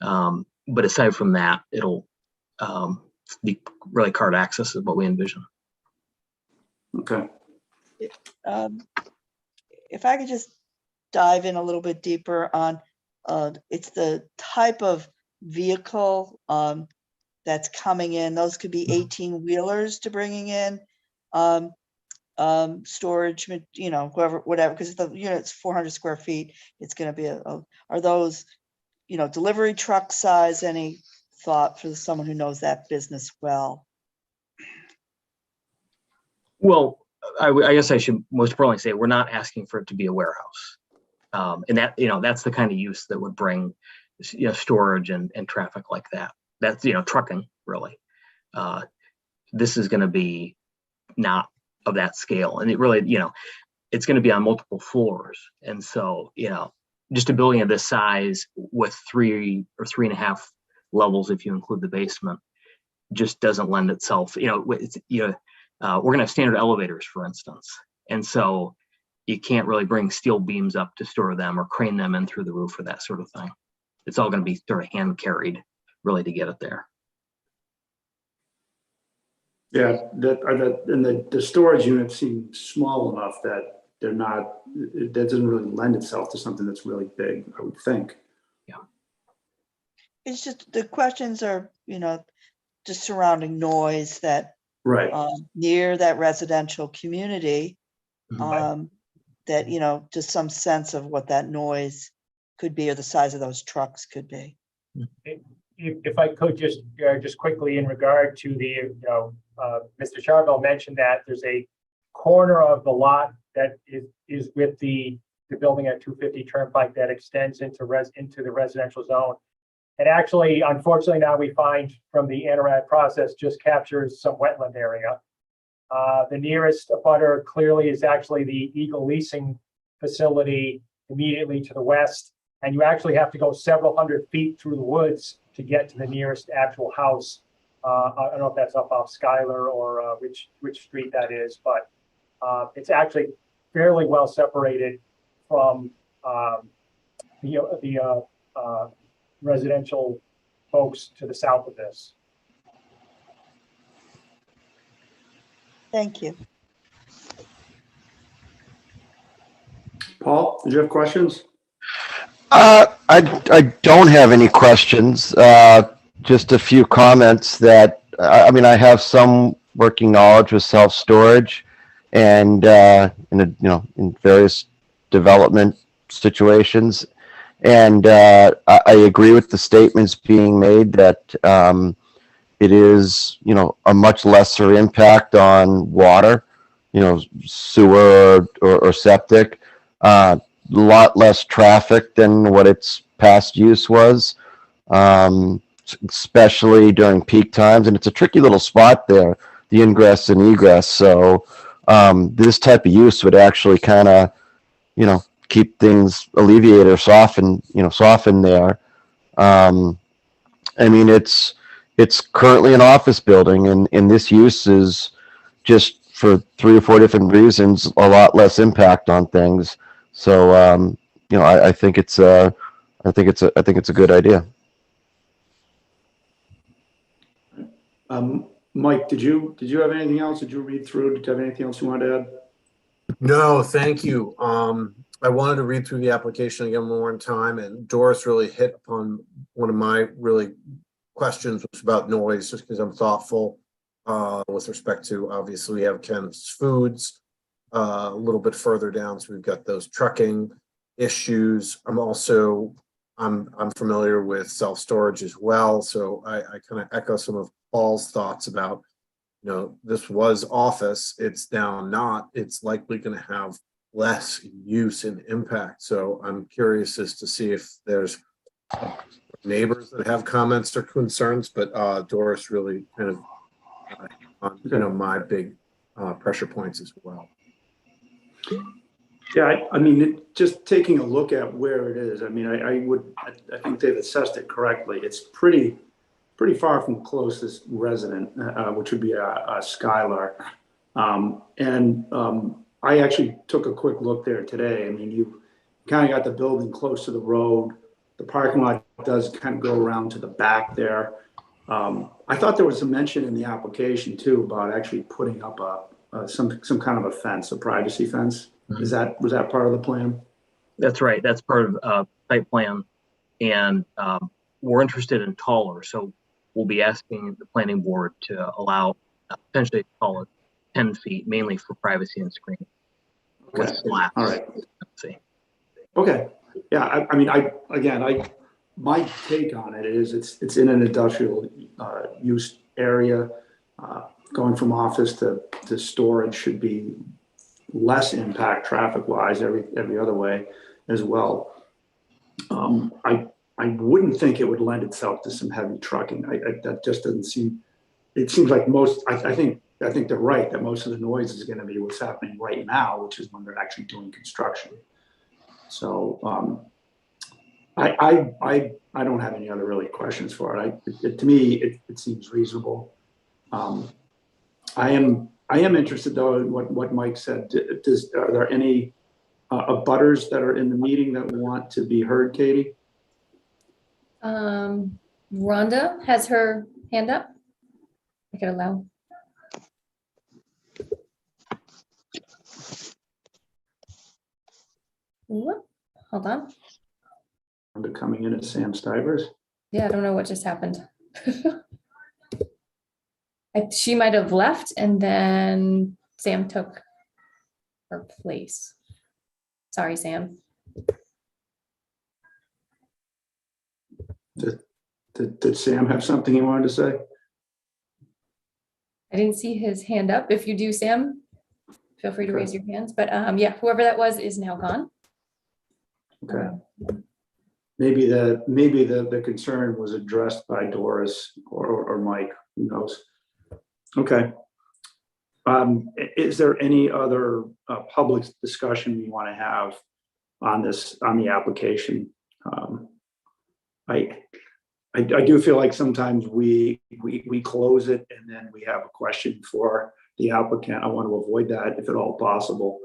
But aside from that, it'll be really card access is what we envision. Okay. If I could just dive in a little bit deeper on, it's the type of vehicle that's coming in. Those could be 18 wheelers to bringing in storage, whatever, because the unit's 400 square feet. It's going to be are those, delivery truck size? Any thought for someone who knows that business well? Well, I guess I should most importantly say we're not asking for it to be a warehouse, and that that's the kind of use that would bring storage and traffic like that. That's trucking really. This is going to be not of that scale, and it really it's going to be on multiple floors, and so just a building of this size with 3 or 3.5 levels, if you include the basement, just doesn't lend itself. We're going to have standard elevators, for instance, and so you can't really bring steel beams up to store them or crane them in through the roof or that sort of thing. It's all going to be sort of hand carried, really, to get it there. Yeah, the storage units seem small enough that they're not. That doesn't really lend itself to something that's really big, I would think. Yeah. It's just the questions are, just surrounding noise that Right. near that residential community, that, you know, just some sense of what that noise could be or the size of those trucks could be. If I could just quickly in regard to the, Mr. Charbel mentioned that there's a corner of the lot that is with the building at 250 Turnpike that extends into the residential zone. And actually, unfortunately, now we find from the ANRAD process just captures some wetland area. The nearest abutter clearly is actually the Eagle Leasing facility immediately to the west. And you actually have to go several hundred feet through the woods to get to the nearest actual house. I don't know if that's up off Schuyler or which street that is, but it's actually fairly well separated from the residential folks to the south of this. Thank you. Paul, did you have questions? I don't have any questions. Just a few comments that, I mean, I have some working knowledge with self-storage and, in various development situations. And I agree with the statements being made that it is, a much lesser impact on water, sewer or septic. Lot less traffic than what its past use was, especially during peak times. And it's a tricky little spot there, the ingress and egress. So this type of use would actually kind of, keep things alleviate or soften there. I mean, it's currently an office building, and this use is just for 3 or 4 different reasons, a lot less impact on things. So, I think it's a good idea. Mike, did you have anything else? Did you read through? Did you have anything else you wanted to add? No, thank you. I wanted to read through the application again one more time, and Doris really hit upon one of my really questions, which was about noise, just because I'm thoughtful with respect to, obviously we have Ken's Foods a little bit further down, so we've got those trucking issues. I'm familiar with self-storage as well, so I kind of echo some of Paul's thoughts about, this was office, it's now not, it's likely going to have less use and impact. So I'm curious as to see if there's neighbors that have comments or concerns, but Doris really kind of my big pressure points as well. Yeah, I mean, just taking a look at where it is, I mean, I think they've assessed it correctly. It's pretty far from the closest resident, which would be a Schuyler. I actually took a quick look there today. I mean, you kind of got the building close to the road. The parking lot does kind of go around to the back there. I thought there was a mention in the application too about actually putting up some kind of a fence, a privacy fence. Mm-hmm. Was that part of the plan? That's right. That's part of site plan, and we're interested in taller. So we'll be asking the planning board to allow potentially taller 10 feet, mainly for privacy and screening. Okay. Slats. All right. See. Okay. Yeah. I mean, my take on it is it's in an industrial use area. Going from office to storage should be less impact traffic wise every other way as well. I wouldn't think it would lend itself to some heavy trucking. That just doesn't seem. It seems like most. I think they're right that most of the noise is going to be what's happening right now, which is when they're actually doing construction. So I don't have any other really questions for it. To me, it seems reasonable. I am interested though in what Mike said. Are there any abutters that are in the meeting that want to be heard, Katie? Rhonda has her hand up. I could allow. Whoop, hold on. Rhonda coming in as Sam Stivers. Yeah, I don't know what just happened. She might have left and then Sam took her place. Sorry, Sam. Did Sam have something he wanted to say? I didn't see his hand up. If you do, Sam, feel free to raise your hands. But yeah, whoever that was is now gone. Okay. Maybe the concern was addressed by Doris or Mike, who knows? Okay. Is there any other public discussion you want to have on the application? I do feel like sometimes we close it and then we have a question for the applicant. I want to avoid that if at all possible.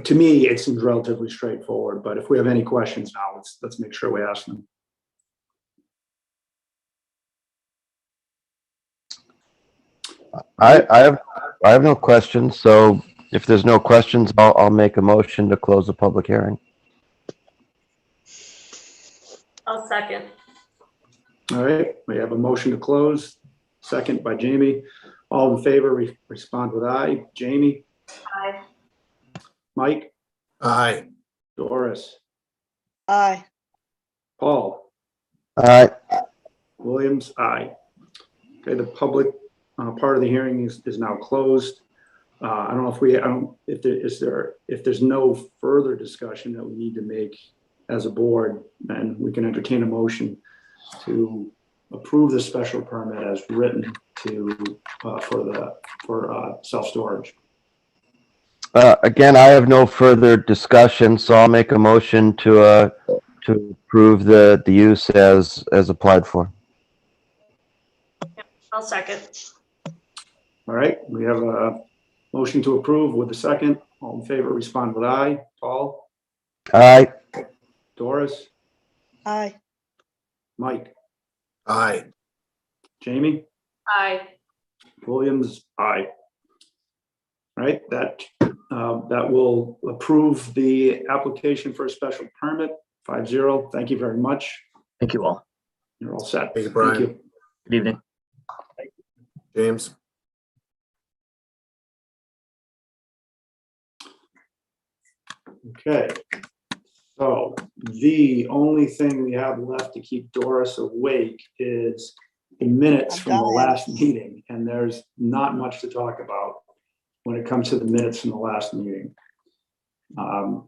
To me, it seems relatively straightforward, but if we have any questions now, let's make sure we ask them. I have no questions, so if there's no questions, I'll make a motion to close the public hearing. I'll second. All right, we have a motion to close, second by Jamie. All in favor, respond with aye. Jamie? Aye. Mike? Aye. Doris? Aye. Paul? All right. Williams? Aye. Okay, the public part of the hearing is now closed. I don't know if there's no further discussion that we need to make as a board, then we can entertain a motion to approve the special permit as written for self-storage. Again, I have no further discussion, so I'll make a motion to approve the use as applied for. I'll second. All right, we have a motion to approve with a second. All in favor, respond with aye. Paul? Aye. Doris? Aye. Mike? Aye. Jamie? Aye. Williams? Aye. All right, that will approve the application for a special permit, 5-0. Thank you very much. Thank you all. You're all set. Thank you, Brian. Thank you. Good evening. James? Okay, so the only thing we have left to keep Doris awake is the minutes from the I'm dying. last meeting, and there's not much to talk about when it comes to the minutes from the last meeting. In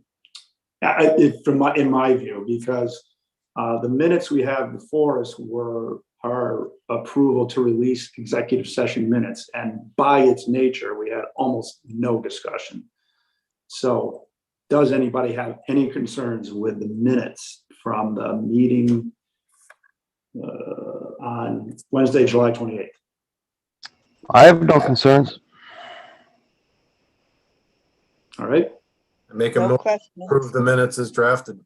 my view, because the minutes we have before us were our approval to release executive session minutes, and by its nature, we had almost no discussion. So does anybody have any concerns with the minutes from the meeting on Wednesday, July 28th? I have no concerns. All right, I make a No motion to question. approve the minutes as drafted.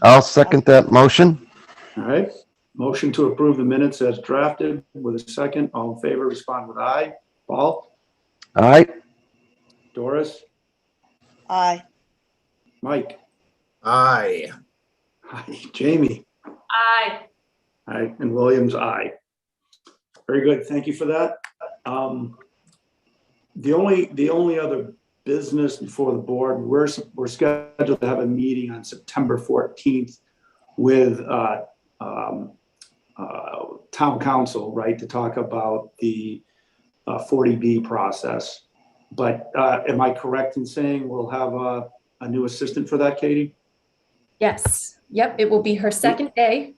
I'll second that motion. all right. Motion to approve the minutes as drafted with a second. All in favor, respond with aye. Paul? Aye. Doris? Aye. Mike? Aye. Aye. Jamie? Aye. Aye. And Williams, aye. Very good. Thank you for that. The only other business before the board, we're scheduled to have a meeting on September 14th with town council, right, to talk about the 40B process. But am I correct in saying we'll have a new assistant for that, Katie? Yes. Yep. It will be her second day.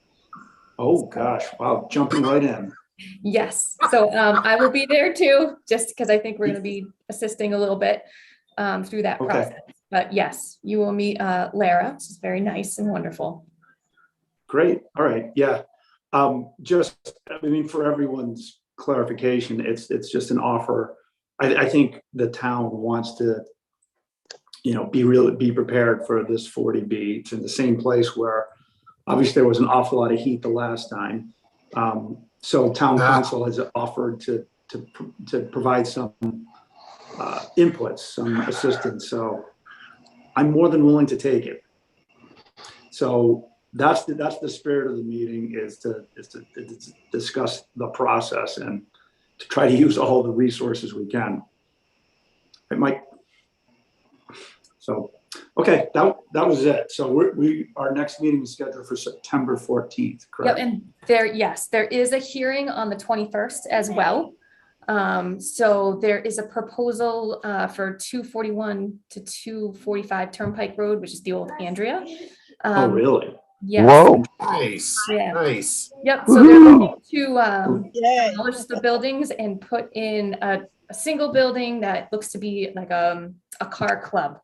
Oh, gosh. Wow. Jumping right in. Yes. So I will be there too, just because I think we're going to be assisting a little bit through that Okay. process. But yes, you will meet Lara. She's very nice and wonderful. Great. All right. Yeah. For everyone's clarification, it's just an offer. I think the town wants to, be prepared for this 40B. It's in the same place where obviously there was an awful lot of heat the last time. So town council has offered to provide some inputs, some assistance. So I'm more than willing to take it. So that's the spirit of the meeting, is to discuss the process and to try to use all the resources we can. It might. So, okay, that was it. So our next meeting is scheduled for September 14th, Yep, correct? and there is a hearing on the 21st as well. So there is a proposal for 241 to 245 Turnpike Road, which is the old Andrea. Oh, really? Yes. Whoa. Nice, Yeah. nice. Yep, so they're looking to Yay. demolish the buildings and put in a single building that looks to be like a car club.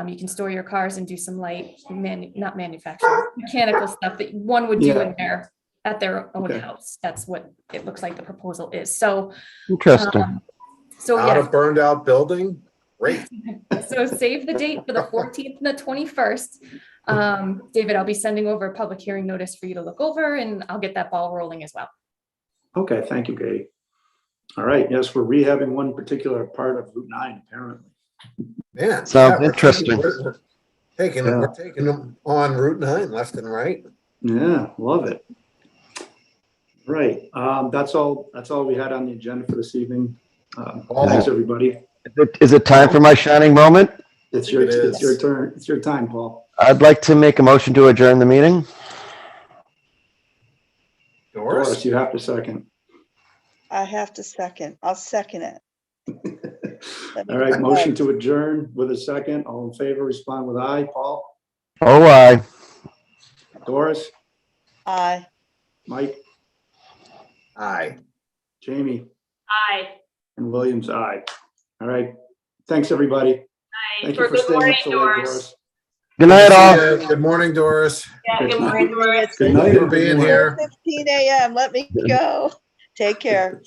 You can store your cars and do some light, not manufacturing, mechanical stuff that one would do Yeah. at their own Okay. house. That's what it looks like the proposal is. So, Interesting. so Not a yeah, burned out building? Great. so save the date for the 14th and the 21st. David, I'll be sending over a public hearing notice for you to look over, and I'll get that ball rolling as well. Okay, thank you, Katie. All right, yes, we're rehabbing one particular part of Route 9, apparently. Yeah. Sounds we're interesting. We're taking them on Route 9 left and right. Yeah, love it. Right, that's all we had on the agenda for this evening. Thanks, everybody. Is it time for my shining moment? It's your It is. turn. It's your time, Paul. I'd like to make a motion to adjourn the meeting. Doris, Doris? you have to second. I have to second. I'll second it. All right, motion to adjourn with a second. All in favor, respond with aye. Paul? Oh, aye. Doris? Aye. Mike? Aye. Jamie? Aye. And Williams, aye. All right. Thanks, everybody. Aye. Thank you for Good staying morning, up so late, Doris. Doris. Good night, all. Good morning, Doris. Yeah, good morning, Doris. Good night. Thank you for being here. 15 a.m. Let me go. Take care.